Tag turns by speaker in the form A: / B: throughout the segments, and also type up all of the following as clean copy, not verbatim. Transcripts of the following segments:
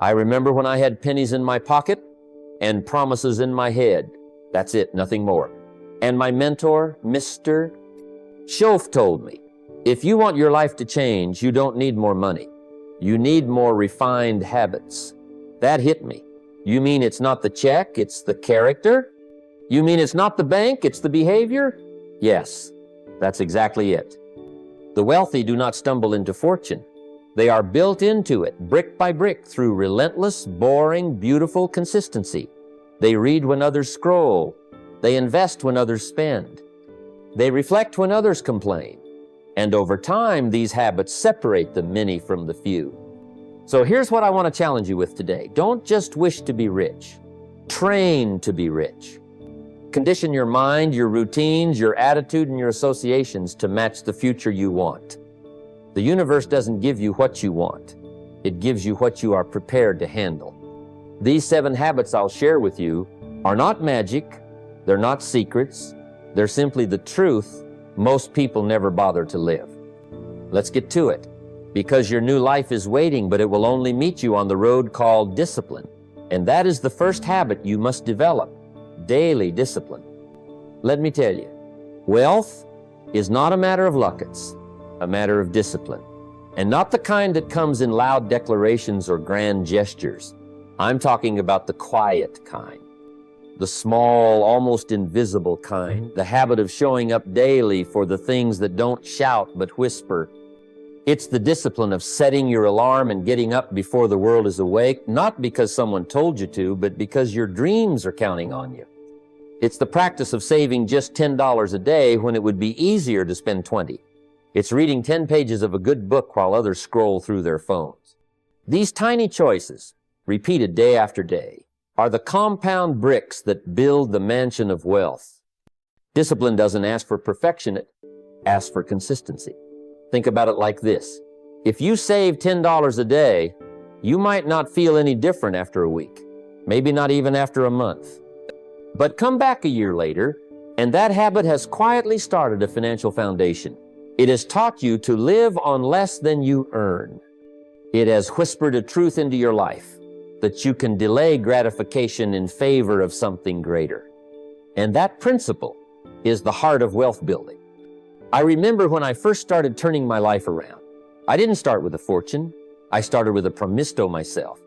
A: I remember when I had pennies in my pocket and promises in my head. That's it, nothing more. And my mentor, Mr. Schoaf, told me, if you want your life to change, you don't need more money. You need more refined habits. That hit me. You mean it's not the check, it's the character? You mean it's not the bank, it's the behavior? Yes, that's exactly it. The wealthy do not stumble into fortune. They are built into it, brick by brick, through relentless, boring, beautiful consistency. They read when others scroll. They invest when others spend. They reflect when others complain. And over time, these habits separate the many from the few. So here's what I want to challenge you with today. Don't just wish to be rich. Train to be rich. Condition your mind, your routines, your attitude, and your associations to match the future you want. The universe doesn't give you what you want. It gives you what you are prepared to handle. These 7 habits I'll share with you are not magic. They're not secrets. They're simply the truth most people never bother to live. Let's get to it. Because your new life is waiting, but it will only meet you on the road called discipline. And that is the first habit you must develop. Daily discipline. Let me tell you, wealth is not a matter of luck, it's a matter of discipline. And not the kind that comes in loud declarations or grand gestures. I'm talking about the quiet kind. The small, almost invisible kind. The habit of showing up daily for the things that don't shout but whisper. It's the discipline of setting your alarm and getting up before the world is awake, not because someone told you to, but because your dreams are counting on you. It's the practice of saving just $10 a day when it would be easier to spend 20. It's reading 10 pages of a good book while others scroll through their phones. These tiny choices, repeated day after day, are the compound bricks that build the mansion of wealth. Discipline doesn't ask for perfection, it asks for consistency. Think about it like this. If you save $10 a day, you might not feel any different after a week, maybe not even after a month. But come back a year later, and that habit has quietly started a financial foundation. It has taught you to live on less than you earn. It has whispered a truth into your life, that you can delay gratification in favor of something greater. And that principle is the heart of wealth building. I remember when I first started turning my life around. I didn't start with a fortune. I started with a promise to myself.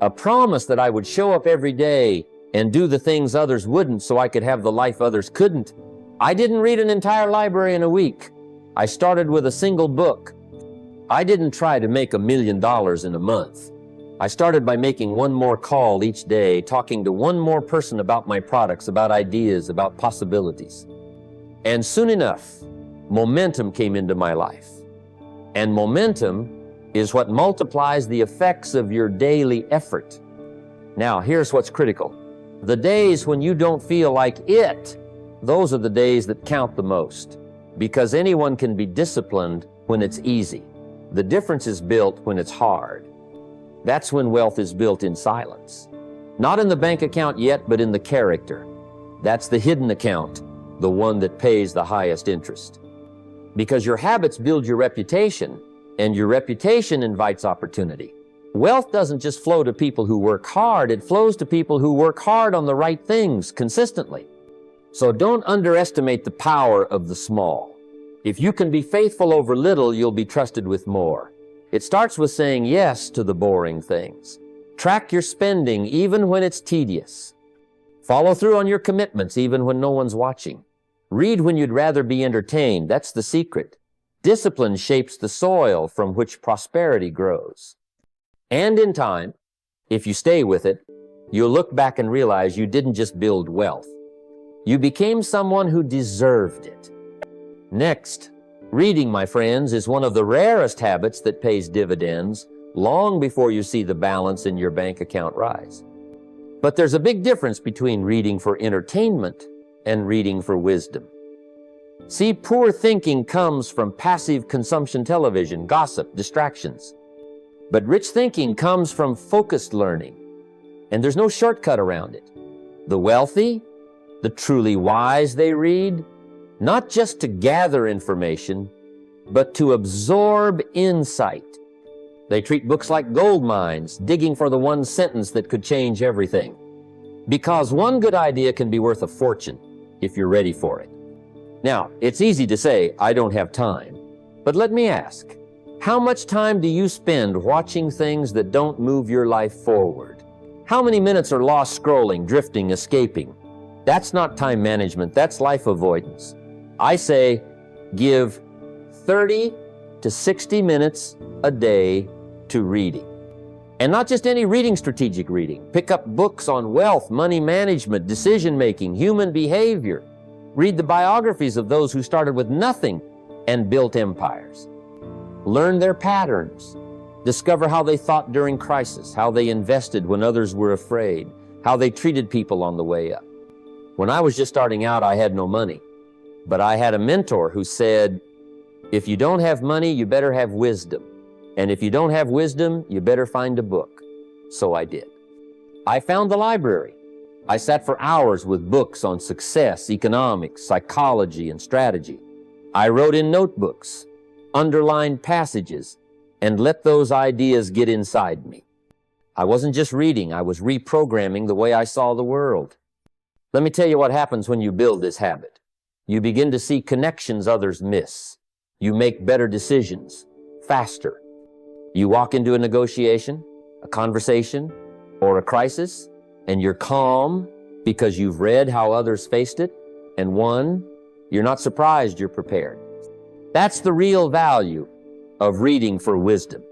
A: A promise that I would show up every day and do the things others wouldn't so I could have the life others couldn't. I didn't read an entire library in a week. I started with a single book. I didn't try to make $1 million in a month. I started by making one more call each day, talking to one more person about my products, about ideas, about possibilities. And soon enough, momentum came into my life. And momentum is what multiplies the effects of your daily effort. Now, here's what's critical. The days when you don't feel like it, those are the days that count the most. Because anyone can be disciplined when it's easy. The difference is built when it's hard. That's when wealth is built in silence. Not in the bank account yet, but in the character. That's the hidden account, the one that pays the highest interest. Because your habits build your reputation, and your reputation invites opportunity. Wealth doesn't just flow to people who work hard, it flows to people who work hard on the right things consistently. So don't underestimate the power of the small. If you can be faithful over little, you'll be trusted with more. It starts with saying yes to the boring things. Track your spending even when it's tedious. Follow through on your commitments even when no one's watching. Read when you'd rather be entertained. That's the secret. Discipline shapes the soil from which prosperity grows. And in time, if you stay with it, you'll look back and realize you didn't just build wealth. You became someone who deserved it. Next, reading, my friends, is one of the rarest habits that pays dividends long before you see the balance in your bank account rise. But there's a big difference between reading for entertainment and reading for wisdom. See, poor thinking comes from passive consumption television, gossip, distractions. But rich thinking comes from focused learning, and there's no shortcut around it. The wealthy, the truly wise, they read, not just to gather information, but to absorb insight. They treat books like gold mines, digging for the one sentence that could change everything. Because one good idea can be worth a fortune if you're ready for it. Now, it's easy to say, I don't have time. But let me ask, how much time do you spend watching things that don't move your life forward? How many minutes are lost scrolling, drifting, escaping? That's not time management, that's life avoidance. I say, give 30 to 60 minutes a day to reading. And not just any reading, strategic reading. Pick up books on wealth, money management, decision-making, human behavior. Read the biographies of those who started with nothing and built empires. Learn their patterns. Discover how they thought during crisis, how they invested when others were afraid, how they treated people on the way up. When I was just starting out, I had no money. But I had a mentor who said, if you don't have money, you better have wisdom. And if you don't have wisdom, you better find a book. So I did. I found the library. I sat for hours with books on success, economics, psychology, and strategy. I wrote in notebooks, underlined passages, and let those ideas get inside me. I wasn't just reading, I was reprogramming the way I saw the world. Let me tell you what happens when you build this habit. You begin to see connections others miss. You make better decisions, faster. You walk into a negotiation, a conversation, or a crisis, and you're calm because you've read how others faced it and won. You're not surprised, you're prepared. That's the real value of reading for wisdom.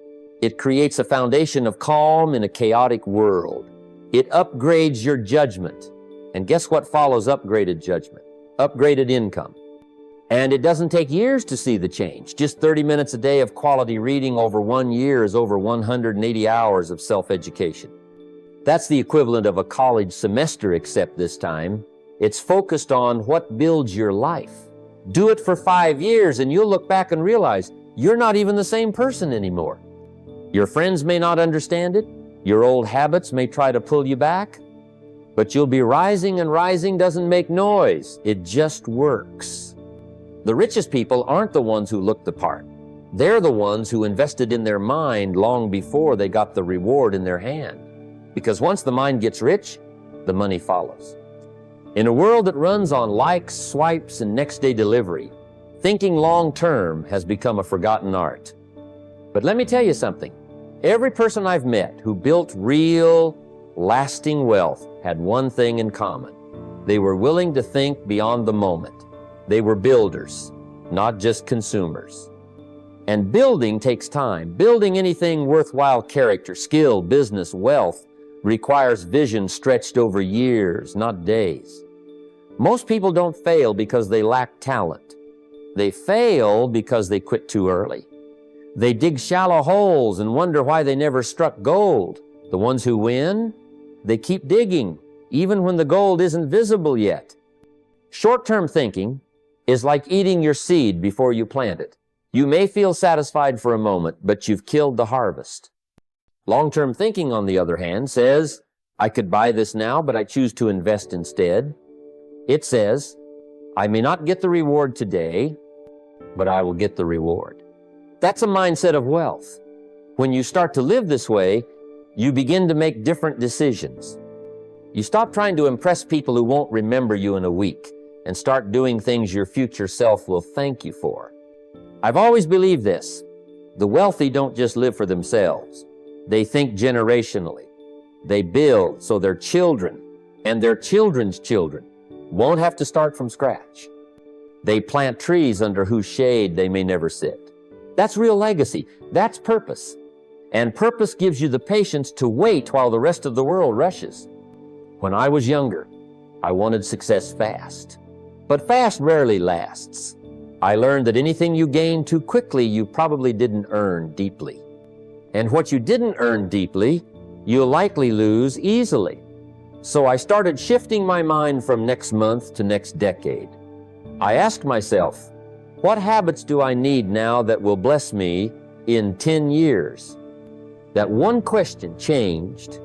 A: It creates a foundation of calm in a chaotic world. It upgrades your judgment. And guess what follows upgraded judgment? Upgraded income. And it doesn't take years to see the change. Just 30 minutes a day of quality reading over 1 year is over 180 hours of self-education. That's the equivalent of a college semester, except this time, it's focused on what builds your life. Do it for 5 years and you'll look back and realize you're not even the same person anymore. Your friends may not understand it. Your old habits may try to pull you back. But you'll be rising, and rising doesn't make noise. It just works. The richest people aren't the ones who look the part. They're the ones who invested in their mind long before they got the reward in their hand. Because once the mind gets rich, the money follows. In a world that runs on likes, swipes, and next-day delivery, thinking long-term has become a forgotten art. But let me tell you something. Every person I've met who built real, lasting wealth had one thing in common. They were willing to think beyond the moment. They were builders, not just consumers. And building takes time. Building anything worthwhile, character, skill, business, wealth, requires vision stretched over years, not days. Most people don't fail because they lack talent. They fail because they quit too early. They dig shallow holes and wonder why they never struck gold. The ones who win, they keep digging, even when the gold isn't visible yet. Short-term thinking is like eating your seed before you plant it. You may feel satisfied for a moment, but you've killed the harvest. Long-term thinking, on the other hand, says, I could buy this now, but I choose to invest instead. It says, I may not get the reward today, but I will get the reward. That's a mindset of wealth. When you start to live this way, you begin to make different decisions. You stop trying to impress people who won't remember you in a week and start doing things your future self will thank you for. I've always believed this. The wealthy don't just live for themselves. They think generationally. They build so their children and their children's children won't have to start from scratch. They plant trees under whose shade they may never sit. That's real legacy. That's purpose. And purpose gives you the patience to wait while the rest of the world rushes. When I was younger, I wanted success fast. But fast rarely lasts. I learned that anything you gain too quickly, you probably didn't earn deeply. And what you didn't earn deeply, you'll likely lose easily. So I started shifting my mind from next month to next decade. I asked myself, what habits do I need now that will bless me in 10 years? That one question changed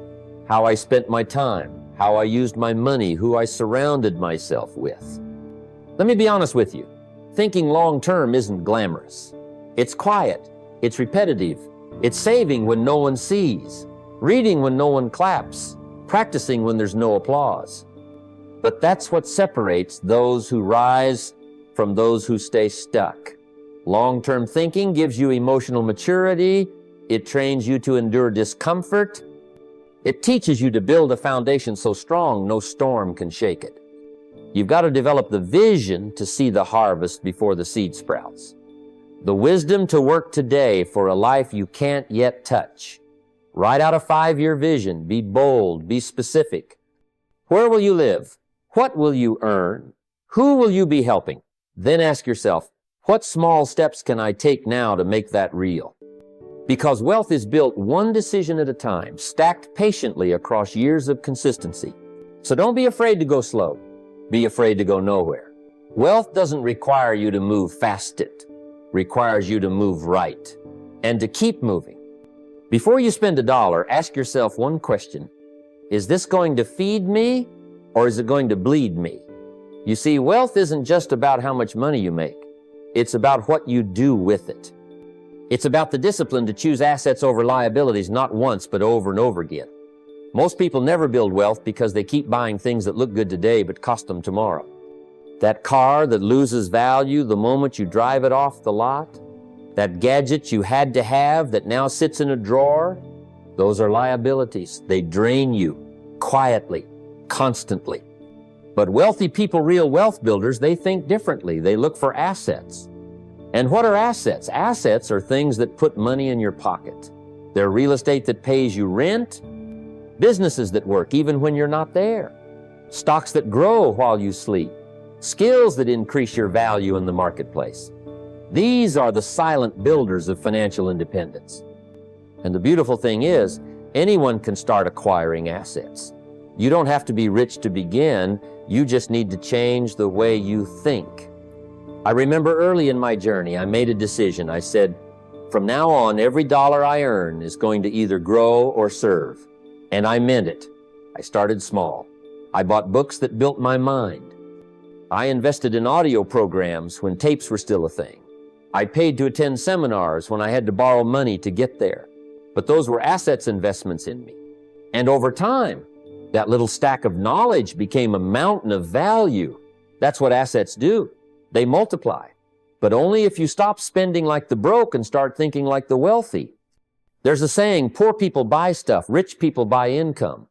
A: how I spent my time, how I used my money, who I surrounded myself with. Let me be honest with you. Thinking long-term isn't glamorous. It's quiet, it's repetitive, It's saving when no one sees, reading when no one claps, practicing when there's no applause. But that's what separates those who rise from those who stay stuck. Long-term thinking gives you emotional maturity. It trains you to endure discomfort. It teaches you to build a foundation so strong no storm can shake it. You've got to develop the vision to see the harvest before the seed sprouts. The wisdom to work today for a life you can't yet touch. Write out a 5-year vision. Be bold. Be specific. Where will you live? What will you earn? Who will you be helping? Then ask yourself, what small steps can I take now to make that real? Because wealth is built one decision at a time, stacked patiently across years of consistency. So don't be afraid to go slow. Be afraid to go nowhere. Wealth doesn't require you to move fast. It requires you to move right and to keep moving. Before you spend $1, ask yourself one question. Is this going to feed me or is it going to bleed me? You see, wealth isn't just about how much money you make. It's about what you do with it. It's about the discipline to choose assets over liabilities, not once, but over and over again. Most people never build wealth because they keep buying things that look good today but cost them tomorrow. That car that loses value the moment you drive it off the lot, that gadget you had to have that now sits in a drawer, those are liabilities. They drain you quietly, constantly. But wealthy people, real wealth builders, they think differently. They look for assets. And what are assets? Assets are things that put money in your pocket. They're real estate that pays you rent, businesses that work even when you're not there, stocks that grow while you sleep, skills that increase your value in the marketplace. These are the silent builders of financial independence. And the beautiful thing is, anyone can start acquiring assets. You don't have to be rich to begin. You just need to change the way you think. I remember early in my journey, I made a decision. I said, from now on, every dollar I earn is going to either grow or serve. And I meant it. I started small. I bought books that built my mind. I invested in audio programs when tapes were still a thing. I paid to attend seminars when I had to borrow money to get there. But those were assets investments in me. And over time, that little stack of knowledge became a mountain of value. That's what assets do. They multiply. But only if you stop spending like the broke and start thinking like the wealthy. There's a saying, poor people buy stuff, rich people buy income.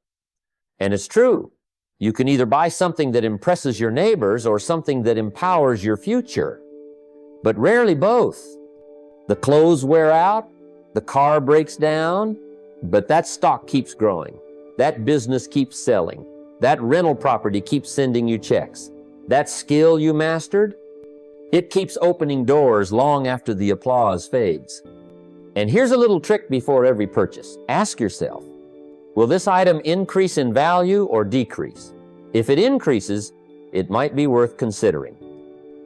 A: And it's true. You can either buy something that impresses your neighbors or something that empowers your future. But rarely both. The clothes wear out, the car breaks down, but that stock keeps growing. That business keeps selling. That rental property keeps sending you checks. That skill you mastered, it keeps opening doors long after the applause fades. And here's a little trick before every purchase. Ask yourself, will this item increase in value or decrease? If it increases, it might be worth considering.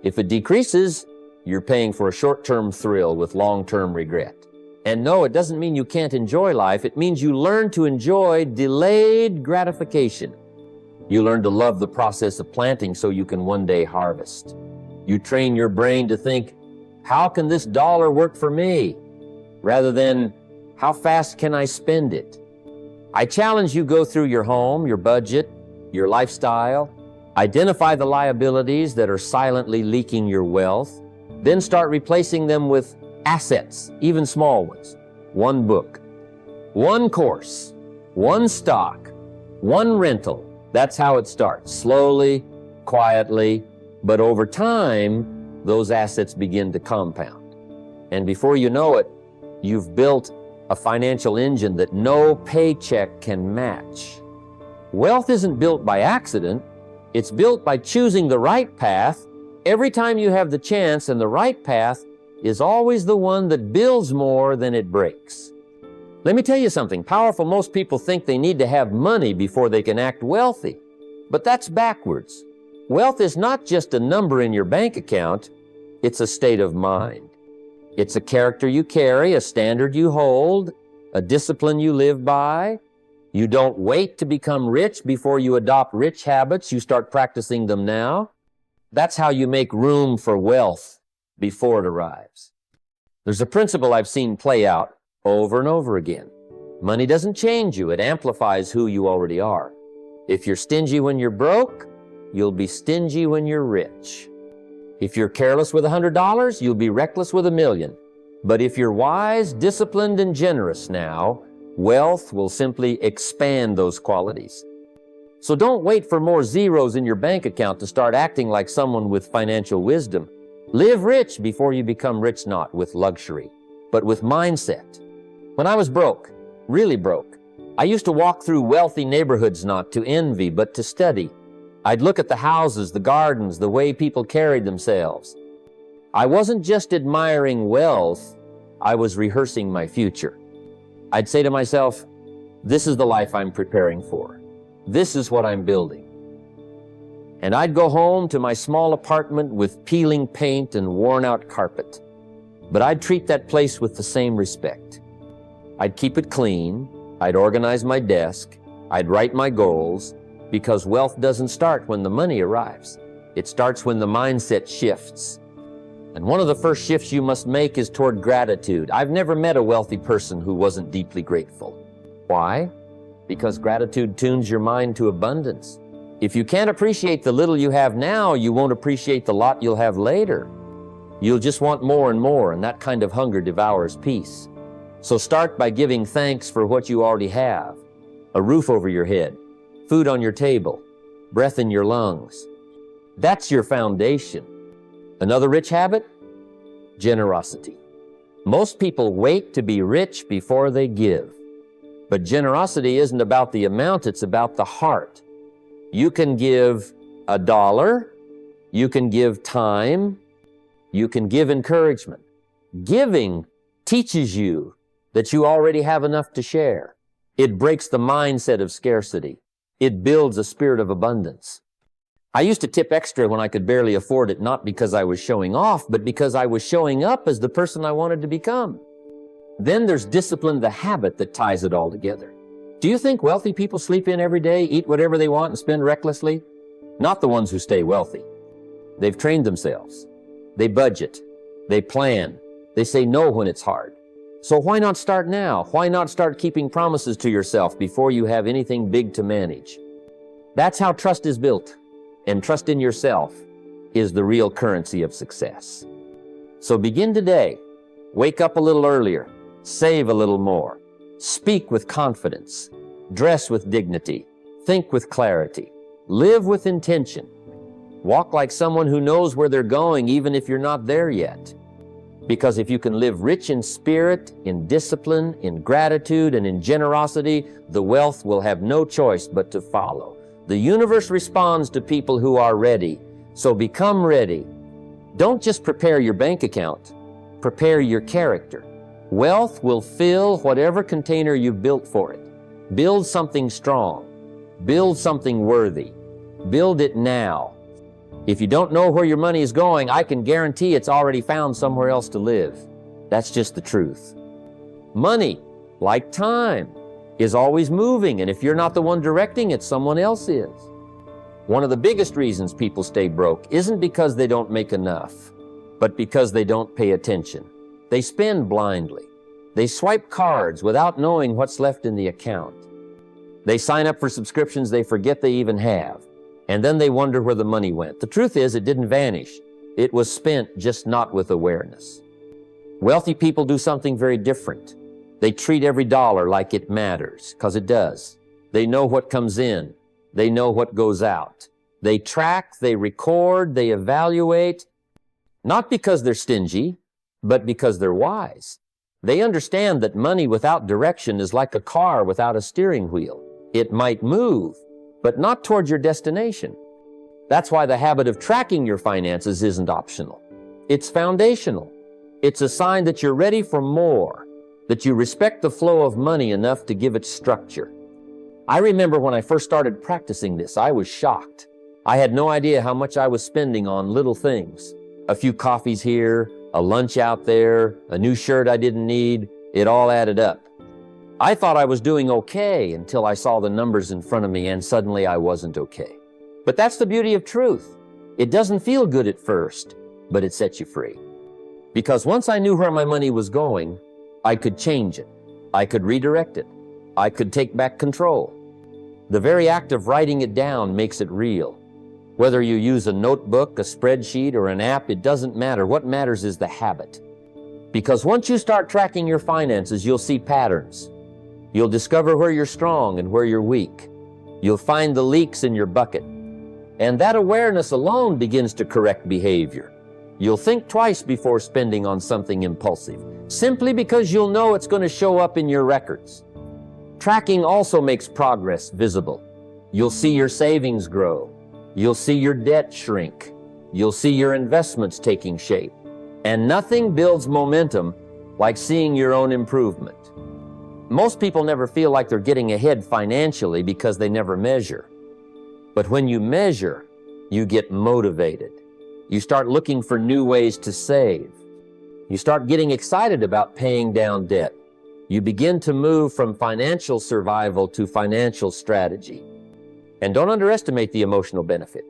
A: If it decreases, you're paying for a short-term thrill with long-term regret. And no, it doesn't mean you can't enjoy life. It means you learn to enjoy delayed gratification. You learn to love the process of planting so you can one day harvest. You train your brain to think, how can this dollar work for me? Rather than, how fast can I spend it? I challenge you go through your home, your budget, your lifestyle, identify the liabilities that are silently leaking your wealth, then start replacing them with assets, even small ones. One book, one course, one stock, one rental. That's how it starts, slowly, quietly, but over time, those assets begin to compound. And before you know it, you've built a financial engine that no paycheck can match. Wealth isn't built by accident. It's built by choosing the right path every time you have the chance, and the right path is always the one that builds more than it breaks. Let me tell you something powerful. Most people think they need to have money before they can act wealthy. But that's backwards. Wealth is not just a number in your bank account. It's a state of mind. It's a character you carry, a standard you hold, a discipline you live by. You don't wait to become rich before you adopt rich habits. You start practicing them now. That's how you make room for wealth before it arrives. There's a principle I've seen play out over and over again. Money doesn't change you, it amplifies who you already are. If you're stingy when you're broke, you'll be stingy when you're rich. If you're careless with $100, you'll be reckless with $1 million. But if you're wise, disciplined, and generous now, wealth will simply expand those qualities. So don't wait for more zeros in your bank account to start acting like someone with financial wisdom. Live rich before you become rich, not with luxury, but with mindset. When I was broke, really broke, I used to walk through wealthy neighborhoods not to envy, but to study. I'd look at the houses, the gardens, the way people carried themselves. I wasn't just admiring wealth, I was rehearsing my future. I'd say to myself, this is the life I'm preparing for. This is what I'm building. And I'd go home to my small apartment with peeling paint and worn-out carpet. But I'd treat that place with the same respect. I'd keep it clean, I'd organize my desk, I'd write my goals, because wealth doesn't start when the money arrives. It starts when the mindset shifts. And one of the first shifts you must make is toward gratitude. I've never met a wealthy person who wasn't deeply grateful. Why? Because gratitude tunes your mind to abundance. If you can't appreciate the little you have now, you won't appreciate the lot you'll have later. You'll just want more and more, and that kind of hunger devours peace. So start by giving thanks for what you already have. A roof over your head, food on your table, breath in your lungs. That's your foundation. Another rich habit? Generosity. Most people wait to be rich before they give. But generosity isn't about the amount, it's about the heart. You can give $1, you can give time, you can give encouragement. Giving teaches you that you already have enough to share. It breaks the mindset of scarcity. It builds a spirit of abundance. I used to tip extra when I could barely afford it, not because I was showing off, but because I was showing up as the person I wanted to become. Then there's discipline, the habit that ties it all together. Do you think wealthy people sleep in every day, eat whatever they want, and spend recklessly? Not the ones who stay wealthy. They've trained themselves. They budget. They plan. They say no when it's hard. So why not start now? Why not start keeping promises to yourself before you have anything big to manage? That's how trust is built. And trust in yourself is the real currency of success. So begin today. Wake up a little earlier. Save a little more. Speak with confidence. Dress with dignity. Think with clarity. Live with intention. Walk like someone who knows where they're going, even if you're not there yet. Because if you can live rich in spirit, in discipline, in gratitude, and in generosity, the wealth will have no choice but to follow. The universe responds to people who are ready. So become ready. Don't just prepare your bank account. Prepare your character. Wealth will fill whatever container you've built for it. Build something strong. Build something worthy. Build it now. If you don't know where your money is going, I can guarantee it's already found somewhere else to live. That's just the truth. Money, like time, is always moving, and if you're not the one directing it, someone else is. One of the biggest reasons people stay broke isn't because they don't make enough, but because they don't pay attention. They spend blindly. They swipe cards without knowing what's left in the account. They sign up for subscriptions they forget they even have, and then they wonder where the money went. The truth is, it didn't vanish. It was spent, just not with awareness. Wealthy people do something very different. They treat every dollar like it matters, because it does. They know what comes in. They know what goes out. They track, they record, they evaluate, not because they're stingy, but because they're wise. They understand that money without direction is like a car without a steering wheel. It might move, but not toward your destination. That's why the habit of tracking your finances isn't optional. It's foundational. It's a sign that you're ready for more, that you respect the flow of money enough to give it structure. I remember when I first started practicing this, I was shocked. I had no idea how much I was spending on little things. A few coffees here, a lunch out there, a new shirt I didn't need. It all added up. I thought I was doing okay until I saw the numbers in front of me, and suddenly I wasn't okay. But that's the beauty of truth. It doesn't feel good at first, but it sets you free. Because once I knew where my money was going, I could change it. I could redirect it. I could take back control. The very act of writing it down makes it real. Whether you use a notebook, a spreadsheet, or an app, it doesn't matter. What matters is the habit. Because once you start tracking your finances, you'll see patterns. You'll discover where you're strong and where you're weak. You'll find the leaks in your bucket. And that awareness alone begins to correct behavior. You'll think twice before spending on something impulsive, simply because you'll know it's going to show up in your records. Tracking also makes progress visible. You'll see your savings grow. You'll see your debt shrink. You'll see your investments taking shape. And nothing builds momentum like seeing your own improvement. Most people never feel like they're getting ahead financially because they never measure. But when you measure, you get motivated. You start looking for new ways to save. You start getting excited about paying down debt. You begin to move from financial survival to financial strategy. And don't underestimate the emotional benefit.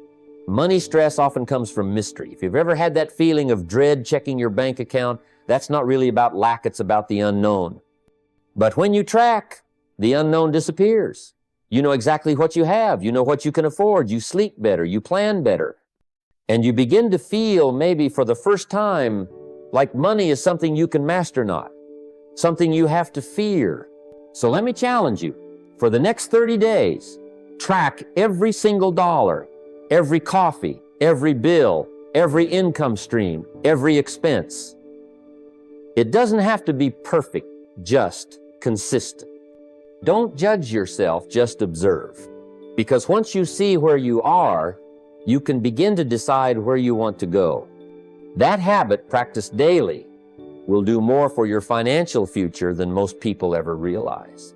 A: Money stress often comes from mystery. If you've ever had that feeling of dread checking your bank account, that's not really about lack, it's about the unknown. But when you track, the unknown disappears. You know exactly what you have. You know what you can afford. You sleep better. You plan better. And you begin to feel, maybe for the first time, like money is something you can master not, something you have to fear. So let me challenge you. For the next 30 days, track every single dollar, every coffee, every bill, every income stream, every expense. It doesn't have to be perfect, just consistent. Don't judge yourself, just observe. Because once you see where you are, you can begin to decide where you want to go. That habit, practiced daily, will do more for your financial future than most people ever realize.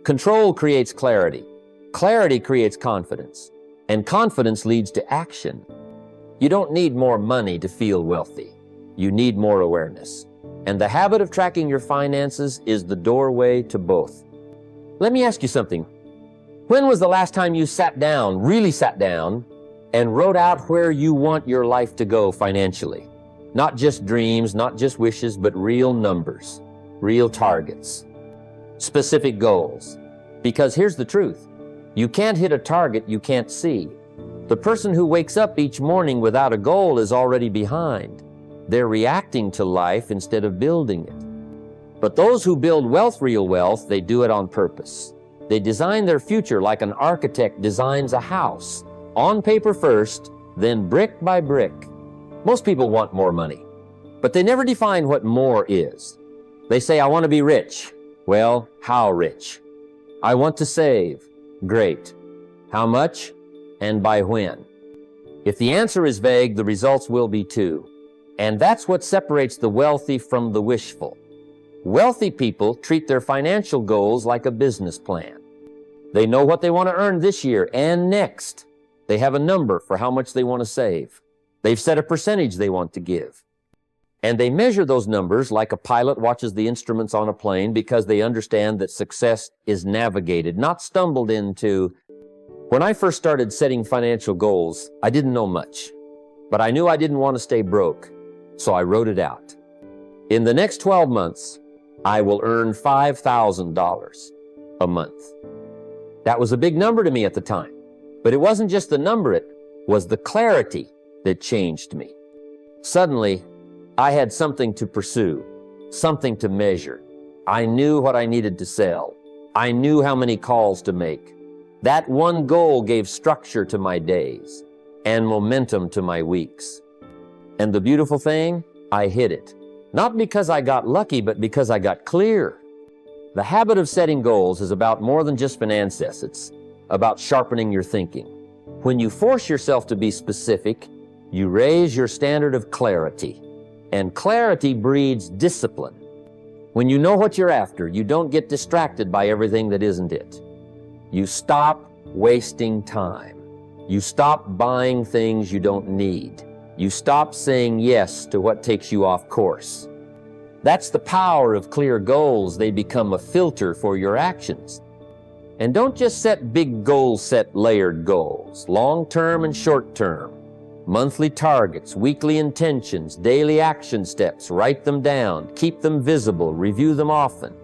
A: Control creates clarity. Clarity creates confidence. And confidence leads to action. You don't need more money to feel wealthy. You need more awareness. And the habit of tracking your finances is the doorway to both. Let me ask you something. When was the last time you sat down, really sat down, and wrote out where you want your life to go financially? Not just dreams, not just wishes, but real numbers, real targets, specific goals. Because here's the truth. You can't hit a target you can't see. The person who wakes up each morning without a goal is already behind. They're reacting to life instead of building it. But those who build wealth, real wealth, they do it on purpose. They design their future like an architect designs a house, on paper first, then brick by brick. Most people want more money, but they never define what more is. They say, I want to be rich. Well, how rich? I want to save. Great. How much and by when? If the answer is vague, the results will be too. And that's what separates the wealthy from the wishful. Wealthy people treat their financial goals like a business plan. They know what they want to earn this year and next. They have a number for how much they want to save. They've set a percentage they want to give. And they measure those numbers like a pilot watches the instruments on a plane because they understand that success is navigated, not stumbled into. When I first started setting financial goals, I didn't know much, but I knew I didn't want to stay broke, so I wrote it out. In the next 12 months, I will earn $5,000 a month. That was a big number to me at the time, but it wasn't just the number, it was the clarity that changed me. Suddenly, I had something to pursue, something to measure. I knew what I needed to sell. I knew how many calls to make. That one goal gave structure to my days and momentum to my weeks. And the beautiful thing, I hit it. Not because I got lucky, but because I got clear. The habit of setting goals is about more than just finances. It's about sharpening your thinking. When you force yourself to be specific, you raise your standard of clarity. And clarity breeds discipline. When you know what you're after, you don't get distracted by everything that isn't it. You stop wasting time. You stop buying things you don't need. You stop saying yes to what takes you off course. That's the power of clear goals. They become a filter for your actions. And don't just set big goals, set layered goals, long-term and short-term. Monthly targets, weekly intentions, daily action steps, write them down, keep them visible, review them often.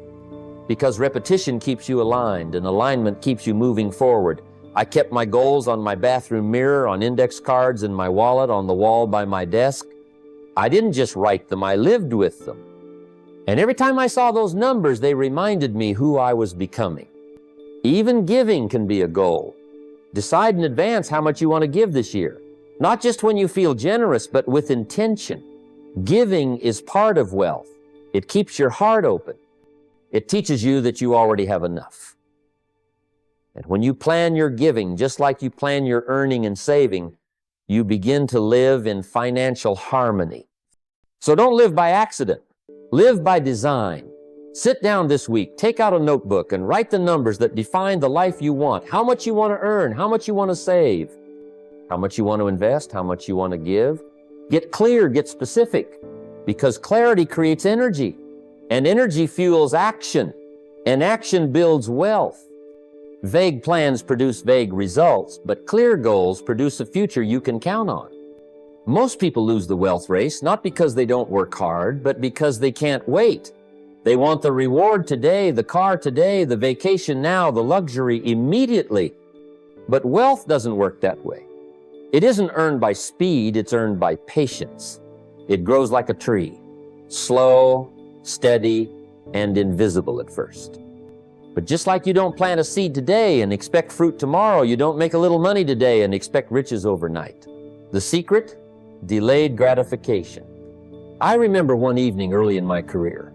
A: Because repetition keeps you aligned and alignment keeps you moving forward. I kept my goals on my bathroom mirror, on index cards, in my wallet, on the wall by my desk. I didn't just write them, I lived with them. And every time I saw those numbers, they reminded me who I was becoming. Even giving can be a goal. Decide in advance how much you want to give this year. Not just when you feel generous, but with intention. Giving is part of wealth. It keeps your heart open. It teaches you that you already have enough. And when you plan your giving, just like you plan your earning and saving, you begin to live in financial harmony. So don't live by accident. Live by design. Sit down this week, take out a notebook, and write the numbers that define the life you want. How much you want to earn, how much you want to save, how much you want to invest, how much you want to give. Get clear, get specific, because clarity creates energy, and energy fuels action, and action builds wealth. Vague plans produce vague results, but clear goals produce a future you can count on. Most people lose the wealth race, not because they don't work hard, but because they can't wait. They want the reward today, the car today, the vacation now, the luxury immediately. But wealth doesn't work that way. It isn't earned by speed, it's earned by patience. It grows like a tree, slow, steady, and invisible at first. But just like you don't plant a seed today and expect fruit tomorrow, you don't make a little money today and expect riches overnight. The secret? Delayed gratification. I remember one evening early in my career.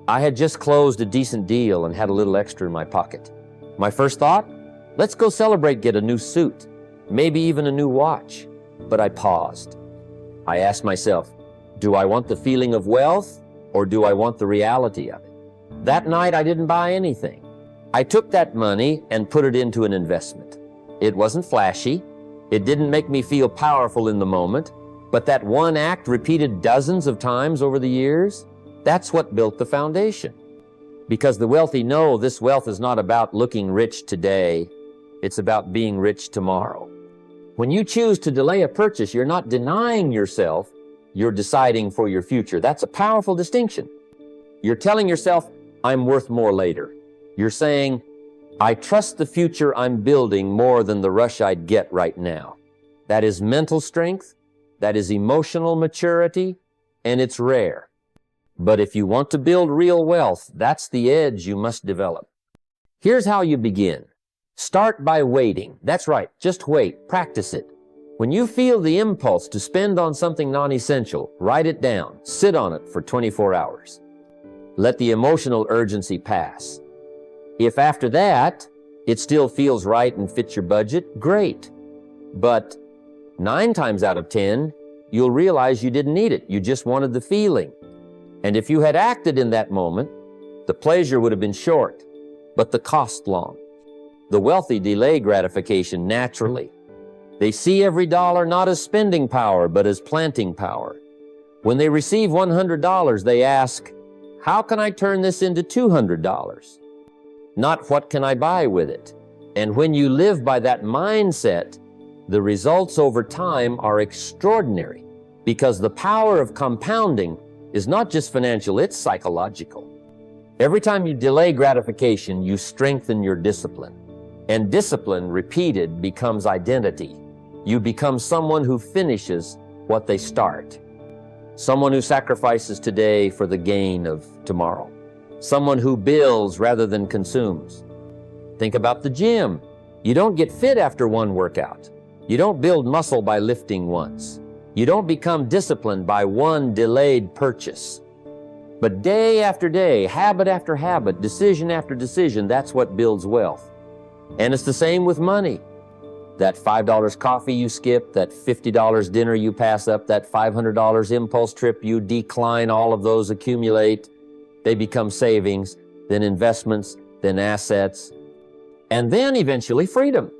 A: I had just closed a decent deal and had a little extra in my pocket. My first thought? Let's go celebrate, get a new suit, maybe even a new watch. But I paused. I asked myself, do I want the feeling of wealth or do I want the reality of it? That night I didn't buy anything. I took that money and put it into an investment. It wasn't flashy. It didn't make me feel powerful in the moment, but that one act repeated dozens of times over the years, that's what built the foundation. Because the wealthy know this wealth is not about looking rich today, it's about being rich tomorrow. When you choose to delay a purchase, you're not denying yourself, you're deciding for your future. That's a powerful distinction. You're telling yourself, I'm worth more later. You're saying, I trust the future I'm building more than the rush I'd get right now. That is mental strength, that is emotional maturity, and it's rare. But if you want to build real wealth, that's the edge you must develop. Here's how you begin. Start by waiting. That's right, just wait, practice it. When you feel the impulse to spend on something non-essential, write it down, sit on it for 24 hours. Let the emotional urgency pass. If after that, it still feels right and fits your budget, great. But 9 times out of 10, you'll realize you didn't need it. You just wanted the feeling. And if you had acted in that moment, the pleasure would have been short, but the cost long. The wealthy delay gratification naturally. They see every dollar not as spending power, but as planting power. When they receive $100, they ask, how can I turn this into $200? Not what can I buy with it? And when you live by that mindset, the results over time are extraordinary because the power of compounding is not just financial, it's psychological. Every time you delay gratification, you strengthen your discipline. And discipline, repeated, becomes identity. You become someone who finishes what they start. Someone who sacrifices today for the gain of tomorrow. Someone who builds rather than consumes. Think about the gym. You don't get fit after one workout. You don't build muscle by lifting once. You don't become disciplined by one delayed purchase. But day after day, habit after habit, decision after decision, that's what builds wealth. And it's the same with money. That $5 coffee you skip, that $50 dinner you pass up, that $500 impulse trip you decline, all of those accumulate. They become savings, then investments, then assets, and then eventually freedom.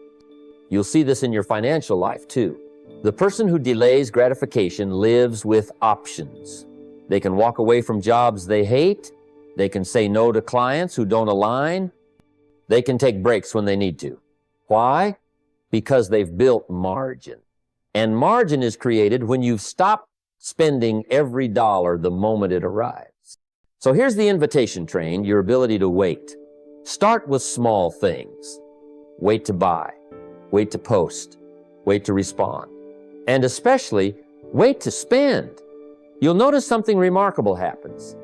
A: You'll see this in your financial life too. The person who delays gratification lives with options. They can walk away from jobs they hate. They can say no to clients who don't align. They can take breaks when they need to. Why? Because they've built margin. And margin is created when you've stopped spending every dollar the moment it arrives. So here's the invitation train, your ability to wait. Start with small things. Wait to buy, wait to post, wait to respond, and especially wait to spend. You'll notice something remarkable happens.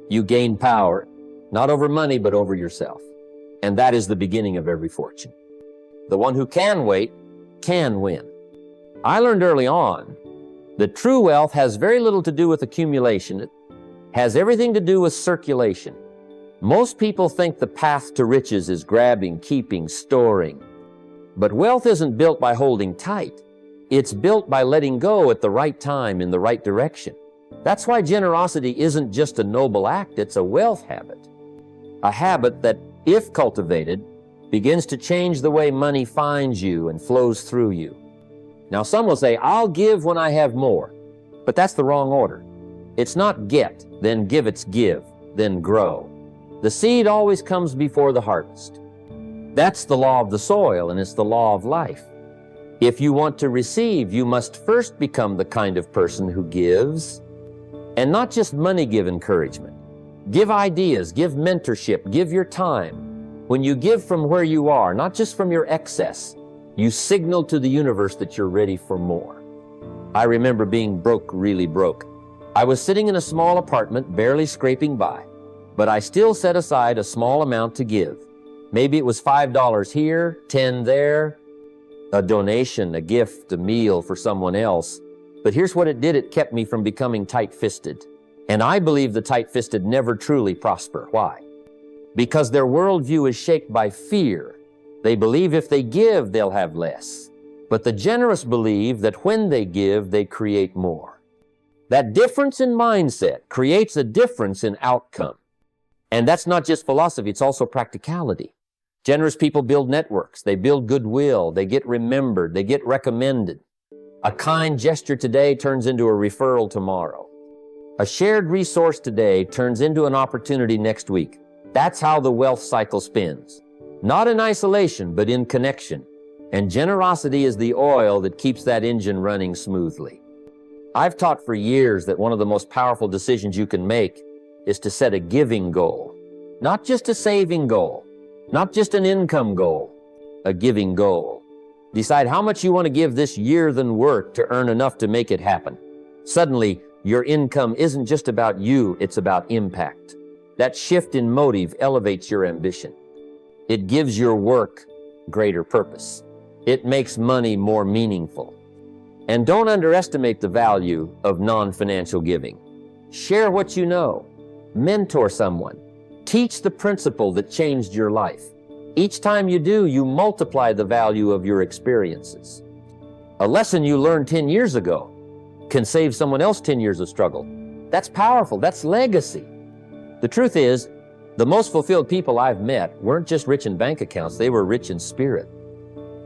A: You gain power, not over money, but over yourself. And that is the beginning of every fortune. The one who can wait can win. I learned early on that true wealth has very little to do with accumulation. It has everything to do with circulation. Most people think the path to riches is grabbing, keeping, storing. But wealth isn't built by holding tight. It's built by letting go at the right time in the right direction. That's why generosity isn't just a noble act, it's a wealth habit. A habit that, if cultivated, begins to change the way money finds you and flows through you. Now, some will say, I'll give when I have more. But that's the wrong order. It's not get, then give, it's give, then grow. The seed always comes before the harvest. That's the law of the soil, and it's the law of life. If you want to receive, you must first become the kind of person who gives, and not just money give encouragement. Give ideas, give mentorship, give your time. When you give from where you are, not just from your excess, you signal to the universe that you're ready for more. I remember being broke, really broke. I was sitting in a small apartment, barely scraping by, but I still set aside a small amount to give. Maybe it was $5 here, $10 there, a donation, a gift, a meal for someone else. But here's what it did. It kept me from becoming tight-fisted. And I believe the tight-fisted never truly prosper. Why? Because their worldview is shaped by fear. They believe if they give, they'll have less. But the generous believe that when they give, they create more. That difference in mindset creates a difference in outcome. And that's not just philosophy, it's also practicality. Generous people build networks, they build goodwill, they get remembered, they get recommended. A kind gesture today turns into a referral tomorrow. A shared resource today turns into an opportunity next week. That's how the wealth cycle spins. Not in isolation, but in connection. And generosity is the oil that keeps that engine running smoothly. I've taught for years that one of the most powerful decisions you can make is to set a giving goal. Not just a saving goal, not just an income goal, a giving goal. Decide how much you want to give this year than work to earn enough to make it happen. Suddenly, your income isn't just about you, it's about impact. That shift in motive elevates your ambition. It gives your work greater purpose. It makes money more meaningful. And don't underestimate the value of non-financial giving. Share what you know. Mentor someone. Teach the principle that changed your life. Each time you do, you multiply the value of your experiences. A lesson you learned 10 years ago can save someone else 10 years of struggle. That's powerful. That's legacy. The truth is, the most fulfilled people I've met weren't just rich in bank accounts, they were rich in spirit.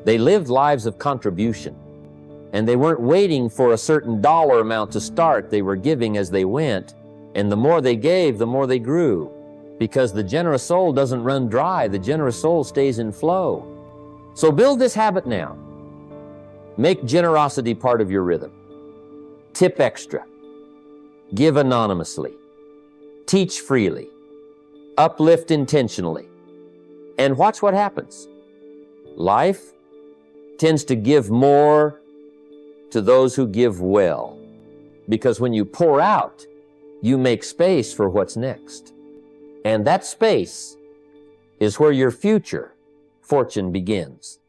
A: They lived lives of contribution. And they weren't waiting for a certain dollar amount to start, they were giving as they went. And the more they gave, the more they grew. Because the generous soul doesn't run dry, the generous soul stays in flow. So build this habit now. Make generosity part of your rhythm. Tip extra. Give anonymously. Teach freely. Uplift intentionally. And watch what happens. Life tends to give more to those who give well. Because when you pour out, you make space for what's next. And that space is where your future fortune begins.